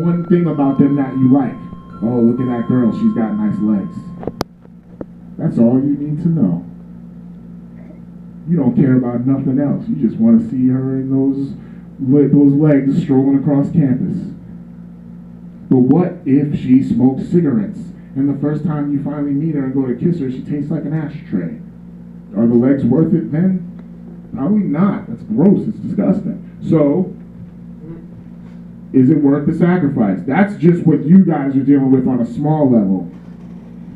one thing about them that you like. Oh, look at that girl, she's got nice legs. That's all you need to know. You don't care about nothing else. You just want to see her in those legs strolling across campus. But what if she smokes cigarettes, and the first time you finally meet her and go to kiss her, she tastes like an ashtray? Are the legs worth it then? Probably not. That's gross. It's disgusting. So, is it worth the sacrifice? That's just what you guys are dealing with on a small level.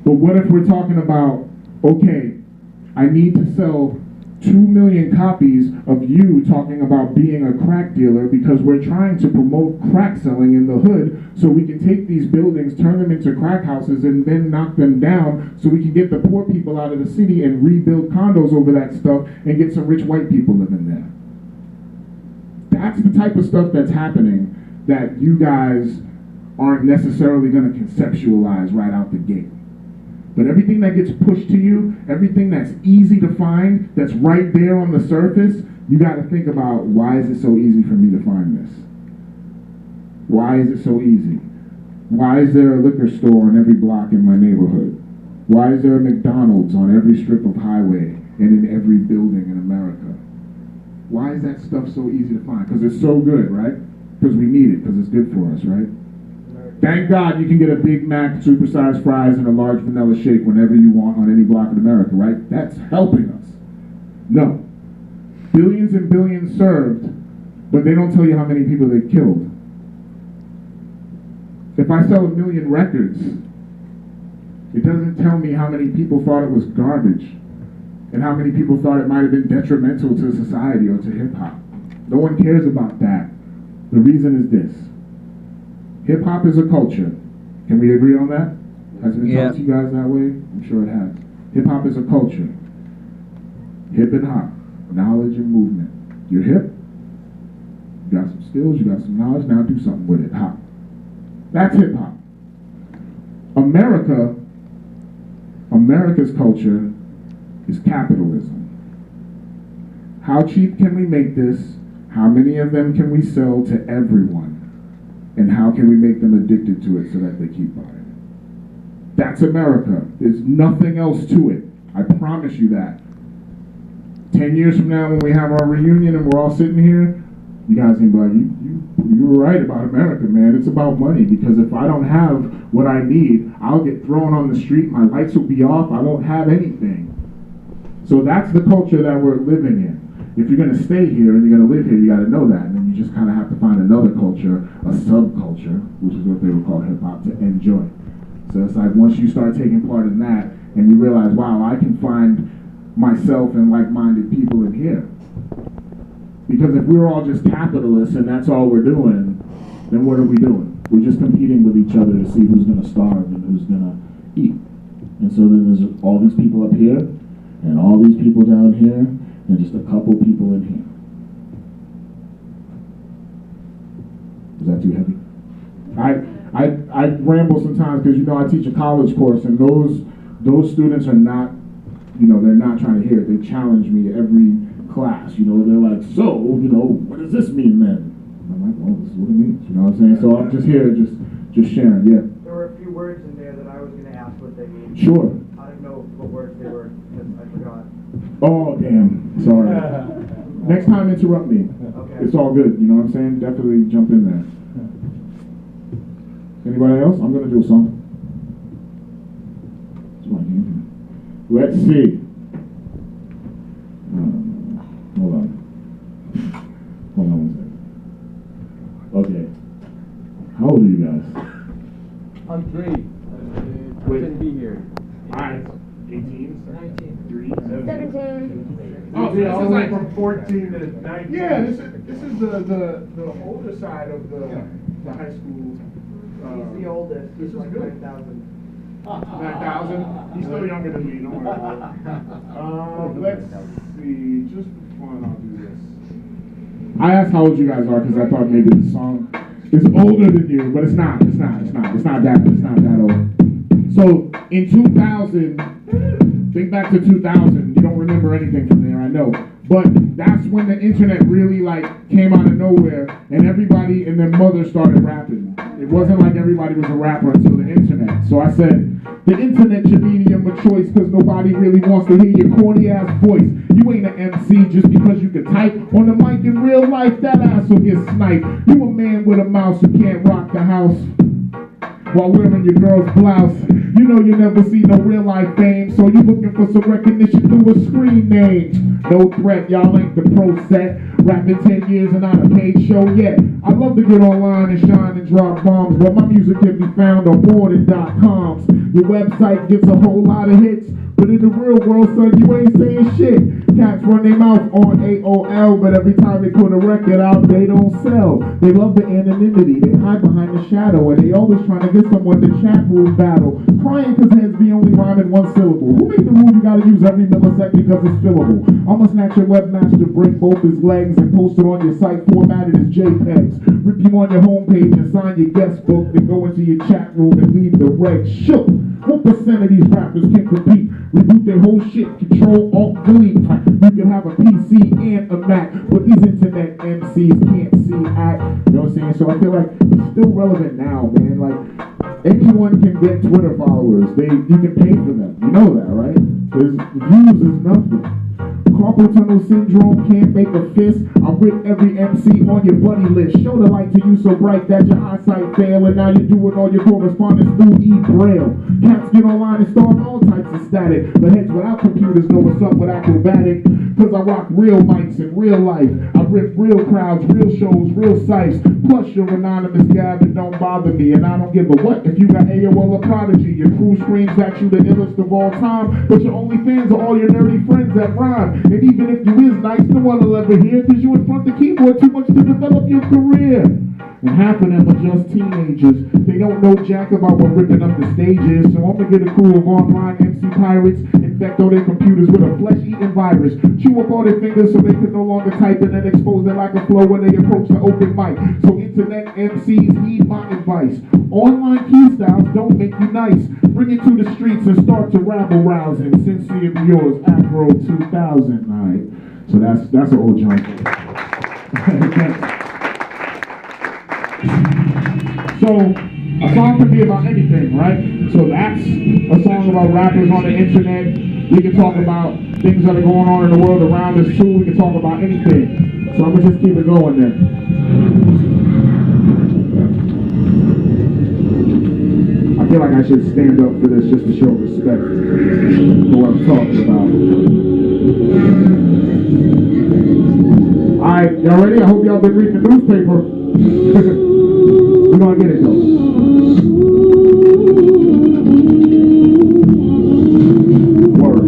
But what if we're talking about, okay, I need to sell 2 million copies of you talking about being a crack dealer because we're trying to promote crack selling in the hood so we can take these buildings, turn them into crack houses, and then knock them down so we can get the poor people out of the city and rebuild condos over that stuff and get some rich white people living there. That's the type of stuff that's happening that you guys aren't necessarily going to conceptualize right out the gate. But everything that gets pushed to you, everything that's easy to find, that's right there on the surface, you got to think about, why is it so easy for me to find this? Why is it so easy? Why is there a liquor store on every block in my neighborhood? Why is there a McDonald's on every strip of highway and in every building in America? Why is that stuff so easy to find? Because it's so good, right? Because we need it, because it's good for us, right? Thank God you can get a Big Mac, supersized fries, and a large vanilla shake whenever you want on any block in America, right? That's helping us. No. Billions and billions served, but they don't tell you how many people they killed. If I sell 1 million records, it doesn't tell me how many people thought it was garbage and how many people thought it might have been detrimental to society or to hip-hop. No one cares about that. The reason is this. Hip-hop is a culture. Can we agree on that? Has it been taught to you guys that way? I'm sure it has. Hip-hop is a culture. Hip and hop. Knowledge and movement. You're hip. You got some skills, you got some knowledge, now do something with it. Hop. That's hip-hop. America's culture is capitalism. How cheap can we make this? How many of them can we sell to everyone? And how can we make them addicted to it so that they keep buying it? That's America. There's nothing else to it. I promise you that. 10 years from now when we have our reunion and we're all sitting here, you guys can be like, you were right about America, man. It's about money, because if I don't have what I need, I'll get thrown on the street, my lights will be off, I won't have anything. So that's the culture that we're living in. If you're going to stay here and you're going to live here, you got to know that. And then you just kind of have to find another culture, a subculture, which is what they would call hip-hop, to enjoy. So it's like once you start taking part in that and you realize, wow, I can find myself and like-minded people in here. Because if we were all just capitalists and that's all we're doing, then what are we doing? We're just competing with each other to see who's going to starve and who's going to eat. And so then there's all these people up here and all these people down here and just a couple people in here. Is that too heavy? I ramble sometimes because, I teach a college course, and those students are not, they're not trying to hear it. They challenge me every class. They're like, so, what does this mean then? And I'm like, well, this is what it means. You know what I'm saying? So I'm just here, just sharing. Yeah. There were a few words in there that I was going to ask what they mean. Sure. I didn't know what words they were because I forgot. Oh, damn. Sorry. Next time, interrupt me. Okay. It's all good. You know what I'm saying? Definitely jump in there. Anybody else? I'm going to do a song. Let's see. Hold on one second. Okay. How old are you guys? I'm 3. I couldn't be here. Alright. 18? 19. 17. Oh, so this is like from 14 to 19. Yeah, this is the older side of the high school. He's the oldest. This He's is like good. 9,000. 9,000? He's still younger than me, don't worry about it. Let's see, just for fun, I'll do this. I asked how old you guys are because I thought maybe the song is older than you, but it's not that old. So, in 2000, think back to 2000, you don't remember anything from there, I know. But that's when the internet really like came out of nowhere, and everybody and their mother started rapping. It wasn't like everybody was a rapper until the internet. So I said, the internet's your medium of choice, because nobody really wants to hear your corny ass voice. You ain't an MC just because you can type on the mic. In real life, that ass will get sniped. You a man with a mouse who can't rock the house while wearing your girl's blouse. You know you never see no real life fame, so you looking for some recognition through a screen name. No threat, y'all ain't the pro set. Rapping 10 years and not a paid show yet. I love to get online and shine and drop bombs, but my music can be found on more.coms. Your website gets a whole lot of hits, but in the real world, son, you ain't saying shit. Cats run their mouth on AOL, but every time they put a record out, they don't sell. They love the anonymity, they hide behind the shadow, and they always trying to get someone to chat room battle. Crying cause heads be only rhyming one syllable. Who made the rule you gotta use every millisecond because it's fillable? I'ma snatch your webmaster, break both his legs, and post it on your site formatted as JPEGs. Rip you on your homepage and sign your guest book, then go into your chat room and leave the reg shook. What percent of these rappers can compete? Reboot their whole shit, control, alt, delete. You can have a PC and a Mac, but these internet MCs can't see act. You know what I'm saying? So I feel like it's still relevant now, man. Like, anyone can get Twitter followers. You can pay for them. You know that, right? Because views is nothing. Carpal tunnel syndrome, can't make a fist. I rip every MC on your buddy list. Show the light to you so bright that your eyesight fail, and now you're doing all your correspondence through e-braille. Cats get online and start all types of static, but heads without computers know what's up with acrobatic. Cause I rock real mics in real life. I rip real crowds, real shows, real sites. Plus you're anonymous guy that don't bother me, and I don't give a what if you got AOL or Prodigy. Your crew screams at you the illest of all time, but your only fans are all your nerdy friends that rhyme. And even if you is nice, no one will ever hear, cause you in front of the keyboard too much to develop your career. And half of them are just teenagers. They don't know jack about what ripping up the stage is. So I'm gonna get a crew of online MC pirates, infect all their computers with a flesh-eating virus, chew up all their fingers so they can no longer type, and then expose their lack of flow when they approach the open mic. So internet MCs heed my advice. Online key styles don't make you nice. Bring it to the streets and start to rabble rousing. Sincerely yours, Afro 2000. Alright, so that's an old joint. So, a song can be about anything, right? So that's a song about rappers on the internet. We can talk about things that are going on in the world around us too. We can talk about anything. So I'm gonna just keep it going there. I feel like I should stand up for this just to show respect for what I'm talking about. Alright, y'all ready? I hope y'all been reading the newspaper. We're gonna get it though. Word.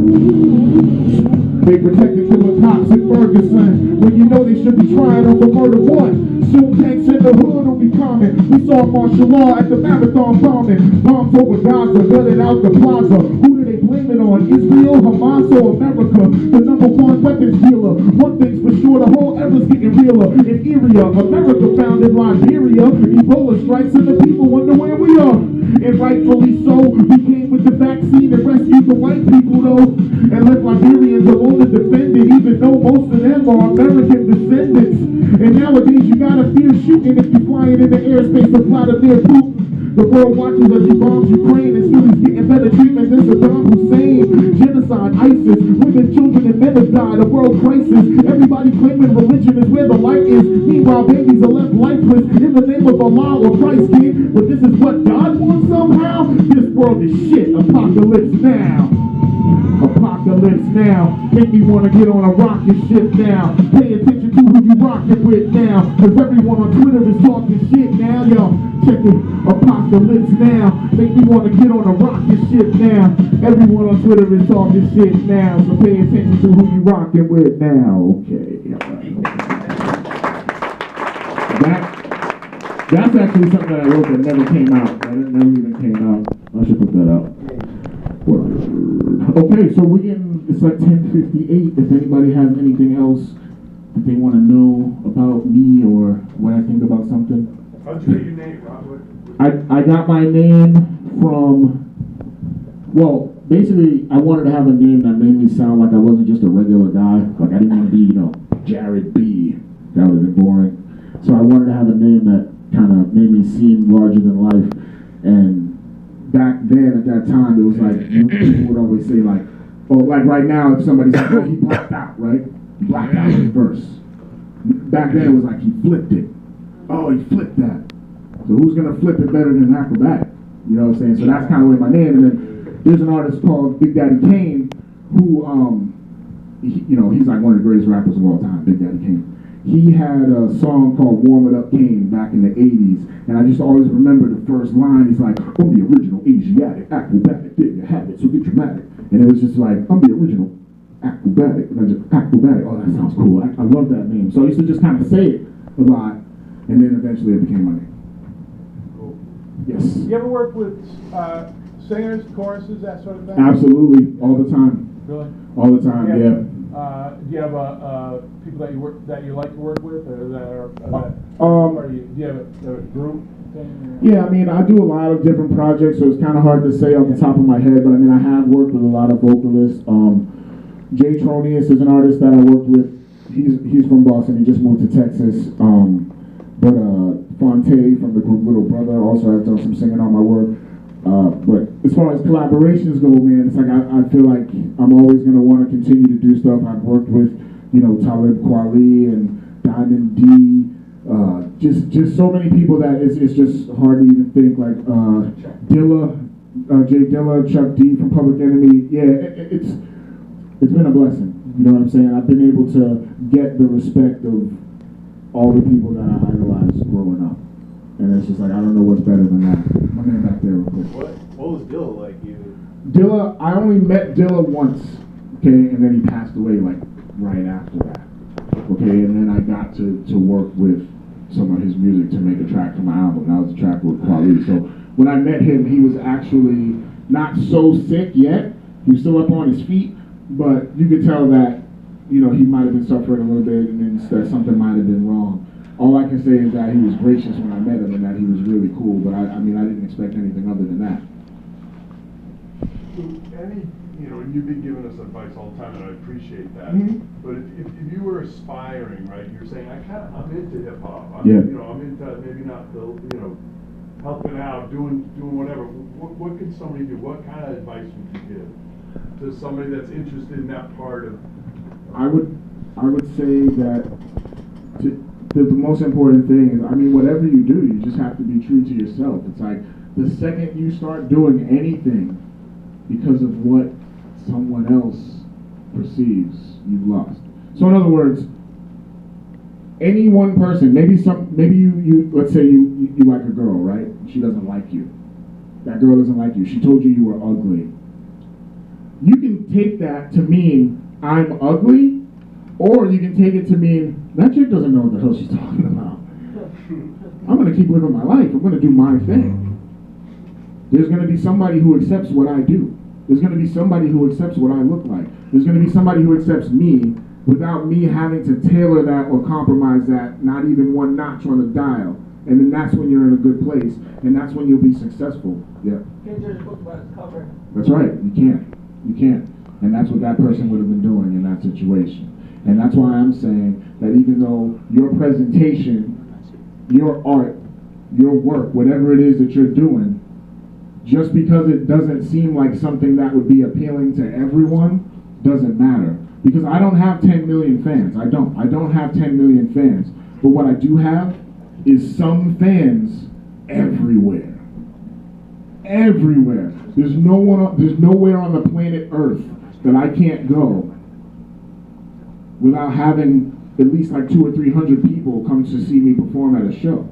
They protected from the cops in Ferguson when you know they should be trying on for murder one. Soon tanks in the hood will be common. We saw martial law at the marathon bombing. Bombs over Gaza, gutted out the plaza. Who do they blame it on? Israel, Hamas, or America? The #1 weapons dealer. One thing's for sure, the whole era's getting realer. In Iria, America founded Liberia. Ebola strikes and the people wonder where we are. And rightfully so, we came with the vaccine and rescued the white people though. And left Liberians alone to defend it, even though most of them are American descendants. And nowadays you gotta fear shooting if you're flying in the airspace of Vladimir Putin. The world watches as he bombs Ukraine and still he's getting better treatment than Saddam Hussein. Genocide, ISIS, women, children, and men have died. A world crisis. Everybody claiming religion is where the light is. Meanwhile, babies are left lifeless in the name of Allah or Christ, kid. But this is what God wants somehow? This world is shit. Apocalypse now. Apocalypse now. Make me wanna get on a rocket ship now. Pay attention to who you rockin' with now. Cause everyone on Twitter is talking shit now. Yo, check it. Apocalypse now. Make me wanna get on a rocket ship now. Everyone on Twitter is talking shit now. So pay attention to who you rockin' with now. Okay. That's actually something that I wrote that never came out. That never even came out. I should put that out. Okay, so it's like 10:58. If anybody has anything else that they want to know about me or what I think about something. How'd you get your name, Rob? I got my name from, well, basically, I wanted to have a name that made me sound like I wasn't just a regular guy. Like I didn't want to be, Jared B. That would have been boring. So I wanted to have a name that kind of made me seem larger than life. And back then, at that time, it was like, people would always say like, oh, like right now, if somebody said, oh, he blacked out, right? He blacked out in the verse. Back then, it was like he flipped it. Oh, he flipped that. So who's gonna flip it better than Acrobatic? You know what I'm saying? So that's kind of where my name. And then there's an artist called Big Daddy Kane, who, he's like one of the greatest rappers of all time, Big Daddy Kane. He had a song called Warm It Up Kane back in the 80s, and I just always remember the first line. He's like, I'm the original Asiatic, acrobatic, there you have it, so get dramatic. And it was just like, I'm the original acrobatic, and I just, acrobatic, oh, that sounds cool. I love that name. So I used to just kind of say it a lot, and then eventually it became my name. Cool. Yes. You ever work with singers, choruses, that sort of thing? Absolutely, all the time. Really? All the time, yeah. Do you have people that you like to work with, or that are do you have a group thing? Yeah, I mean, I do a lot of different projects, so it's kind of hard to say off the top of my head, but I mean, I have worked with a lot of vocalists. Jay Tronius is an artist that I worked with. He's from Boston. He just moved to Texas. But Fonte from the group Little Brother also has done some singing on my work. But as far as collaborations go, man, it's like I feel like I'm always going to want to continue to do stuff. I've worked with, Talib Kweli and Diamond D, just so many people that it's just hard to even think. Like Dilla, Jay Dilla, Chuck D from Public Enemy. Yeah, it's been a blessing. You know what I'm saying? I've been able to get the respect of all the people that I idolized growing up. And it's just like, I don't know what's better than that. My man back there real quick. What was Dilla like? Dilla, I only met Dilla once, okay, and then he passed away like right after that. Okay, and then I got to work with some of his music to make a track for my album. That was a track with Kweli. So when I met him, he was actually not so sick yet. He was still up on his feet, but you could tell that, he might have been suffering a little bit, and then that something might have been wrong. All I can say is that he was gracious when I met him and that he was really cool, but I didn't expect anything other than that. You've been giving us advice all the time, and I appreciate that. Mm-hmm. But if you were aspiring, right, you're saying, I'm into hip hop. I'm into maybe not the, helping out, doing whatever. What can somebody do? What kind of advice would you give to somebody that's interested in that part of? I would say that the most important thing is, whatever you do, you just have to be true to yourself. It's like the second you start doing anything because of what someone else perceives, you've lost. So in other words, any one person, maybe you let's say you like a girl, right? She doesn't like you. That girl doesn't like you. She told you were ugly. You can take that to mean I'm ugly, or you can take it to mean that chick doesn't know what the hell she's talking about. I'm gonna keep living my life. I'm gonna do my thing. There's gonna be somebody who accepts what I do. There's gonna be somebody who accepts what I look like. There's gonna be somebody who accepts me without me having to tailor that or compromise that, not even one notch on the dial. And then that's when you're in a good place, and that's when you'll be successful. Yeah. Can't judge a book by its cover. That's right. You can't. You can't. And that's what that person would have been doing in that situation. And that's why I'm saying that even though your presentation, your art, your work, whatever it is that you're doing, just because it doesn't seem like something that would be appealing to everyone, doesn't matter. Because I don't have 10 million fans. I don't have 10 million fans. But what I do have is some fans everywhere. Everywhere. There's nowhere on the planet Earth that I can't go without having at least like 200 or 300 people come to see me perform at a show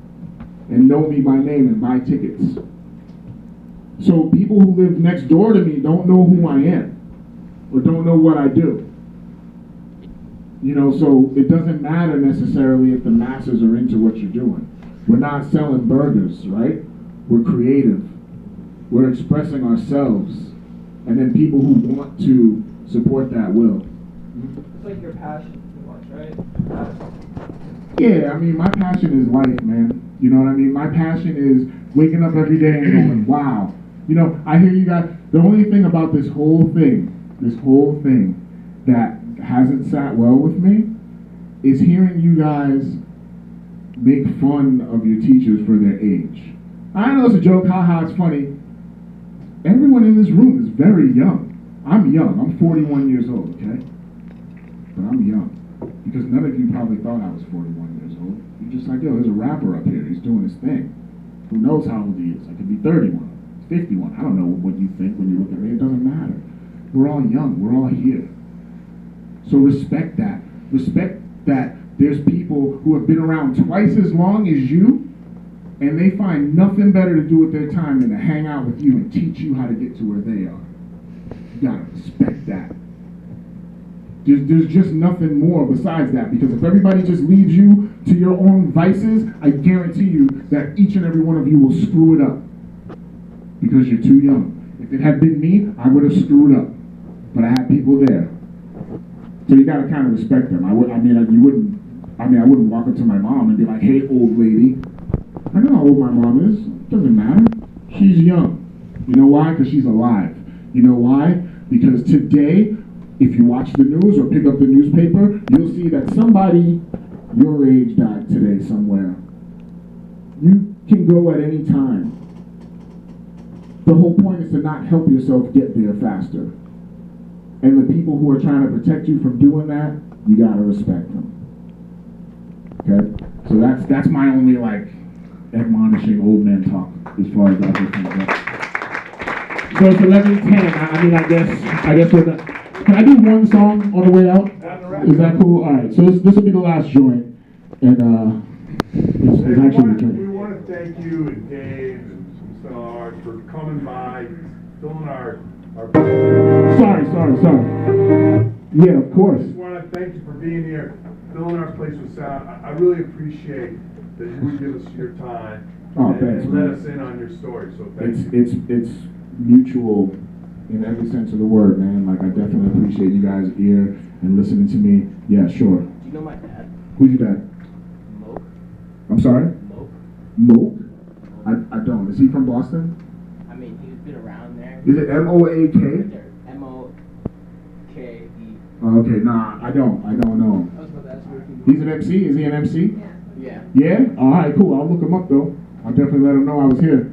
and know me by name and buy tickets. So people who live next door to me don't know who I am or don't know what I do. So it doesn't matter necessarily if the masses are into what you're doing. We're not selling burgers, right? We're creative. We're expressing ourselves. And then people who want to support that will. It's like your passion too much, right? Yeah, my passion is life, man. You know what I mean? My passion is waking up every day and going, wow, You know, I hear you guys. The only thing about this whole thing that hasn't sat well with me is hearing you guys make fun of your teachers for their age. I know it's a joke, haha, it's funny. Everyone in this room is very young. I'm young, I'm 41 years old, okay? But I'm young. Because none of you probably thought I was 41 years old. You're just like, yo, there's a rapper up here, he's doing his thing. Who knows how old he is? I could be 31, 51. I don't know what you think when you look at me, it doesn't matter. We're all young, we're all here. So respect that. Respect that there's people who have been around twice as long as you, and they find nothing better to do with their time than to hang out with you and teach you how to get to where they are. You gotta respect that. There's just nothing more besides that, because if everybody just leaves you to your own vices, I guarantee you that each and every one of you will screw it up because you're too young. If it had been me, I would have screwed up, but I had people there. So you gotta kind of respect them. I wouldn't walk up to my mom and be like, "Hey, old lady." I know how old my mom is. It doesn't matter. She's young. You know why? Because she's alive. You know why? Because today, if you watch the news or pick up the newspaper, you'll see that somebody your age died today somewhere. You can go at any time. The whole point is to not help yourself get there faster. And the people who are trying to protect you from doing that, you gotta respect them. Okay? So that's my only admonishing old man talk as far as that goes. So it's 11:10. I guess we're done. Can I do one song on the way out? Is that cool? All right. So this will be the last joint, and it's actually the joint. We want to thank you and Dave and Stellar for coming by, filling our. Sorry. Yeah, of course. I just want to thank you for being here, filling our place with sound. I really appreciate that you would give us your time and let us in on your story. So thank you. It's mutual in every sense of the word, man. Like, I definitely appreciate you guys' ear and listening to me. Yeah, sure. Do you know my dad? Who's your dad? Moke. I'm sorry? Moke. Moke? I don't. Is he from Boston? I mean, he's been around there. Is it M-O-A-K? M-O-K-E. Oh, okay, nah, I don't know him. I was about to ask you if you He's an MC? Is he an MC? Yeah. Yeah? Alright, cool. I'll look him up though. I'll definitely let him know I was here.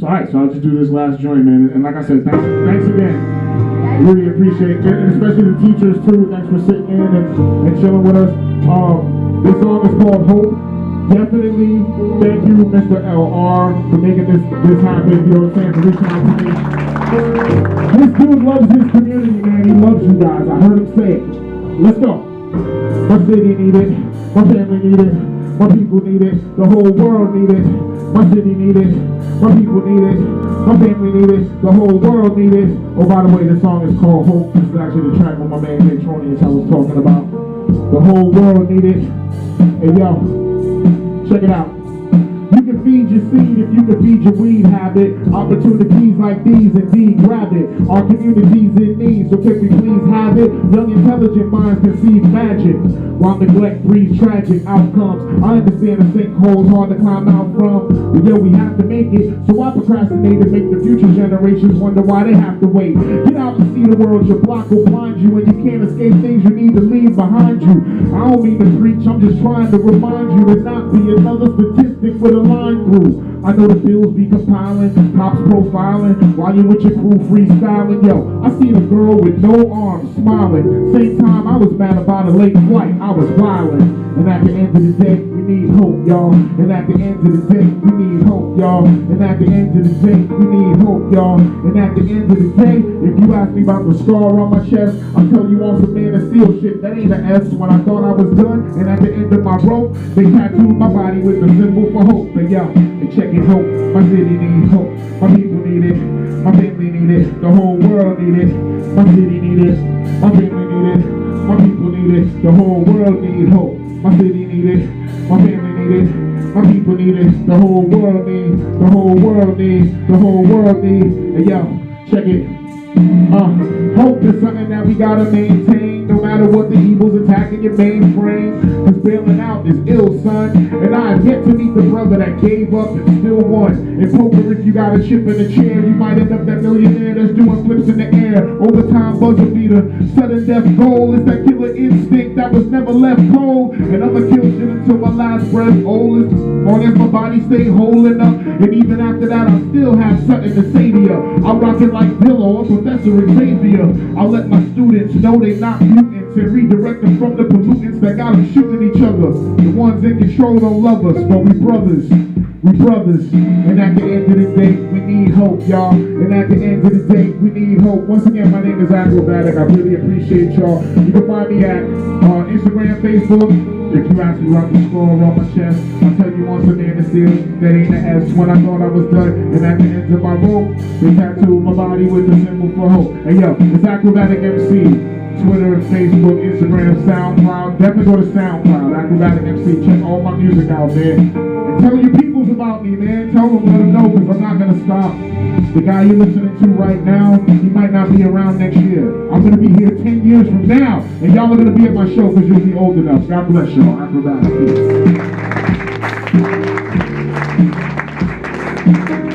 So I'll just do this last joint, man. And like I said, thanks again. I really appreciate it, and especially the teachers too. Thanks for sitting in and chilling with us. This song is called Hope. Definitely thank you, Mr. LR, for making this happen. You know what I'm saying? For reaching out to me. This dude loves his community, man. He loves you guys. I heard him say it. Let's go. My city need it. My family need it. My people need it. The whole world need it. My city need it. My people need it. My family need it. The whole world need it. Oh, by the way, this song is called Hope. This is actually the track with my man Natronius I was talking about. The whole world need it. Hey, yo, check it out. You can feed your seed if you can feed your weed habit. Opportunities like these, indeed, grab it. Our community's in need, so can we please have it? Young, intelligent minds conceive magic, while neglect breeds tragic outcomes. I understand the sinkhole's hard to climb out from, but yo, we have to make it. So why procrastinate and make the future generations wonder why they have to wait? Get out and see the world. Your block will blind you, and you can't escape things you need to leave behind you. I don't mean to preach, I'm just trying to remind you to not be another statistic with a line through. I know the bills be compiling, cops profiling, while you with your crew freestyling. Yo, I seen a girl with no arms smiling. Same time I was mad about a late flight, I was violent. And at the end of the day, we need hope, y'all. And at the end of the day, we need hope, y'all. And at the end of the day, we need hope, y'all. And at the end of the day, if you ask me about the scar on my chest, I'll tell you on some Man of Steel shit. That ain't an S when I thought I was done. And at the end of my rope, they tattooed my body with the symbol for hope. But yo, they checking hope. My city needs hope. My people need it. My family need it. The whole world need it. My city need it. My family need it. My people need it. The whole world need hope. My city need it. My family need it. My people need it. The whole world need. The whole world need. The whole world need. Hey yo, check it. Hope is something that we gotta maintain. brain, no matter what the evil's attacking your mainframe. Cause bailing out is ill, son. And I have yet to meet the brother that gave up and still won. In poker, if you got a chip in the chair, you might end up that millionaire that's doing flips in the air. Overtime buzzer beater, sudden death goal is that killer instinct that was never left cold. And I'ma kill shit until my last breath. Old as long as my body stay holding up. And even after that, I still have something to say to you. I'll rock it like Dillo or Professor Xavier. I'll let my students know they not mutants and redirect them from the pollutants that got them shooting each other. The ones in control don't love us, but we brothers. We brothers, and at the end of the day, we need hope, y'all. And at the end of the day, we need hope. Once again, my name is Acrobatic. I really appreciate y'all. You can find me at Instagram, Facebook. If you ask me where I can scroll around my chest, I'll tell you on some anesthesia that ain't an S. When I thought I was done, and at the ends of my rope, they tattooed my body with the symbol for hope. Hey yo, it's Acrobatic MC. Twitter, Facebook, Instagram, SoundCloud. Definitely go to SoundCloud, Acrobatic MC. Check all my music out, man. And tell your peoples about me, man. Tell them, let them know, because I'm not going to stop. The guy you're listening to right now, he might not be around next year. I'm going to be here 10 years from now, and y'all are going to be at my show because you'll be old enough. God bless y'all. Acrobatic. Peace.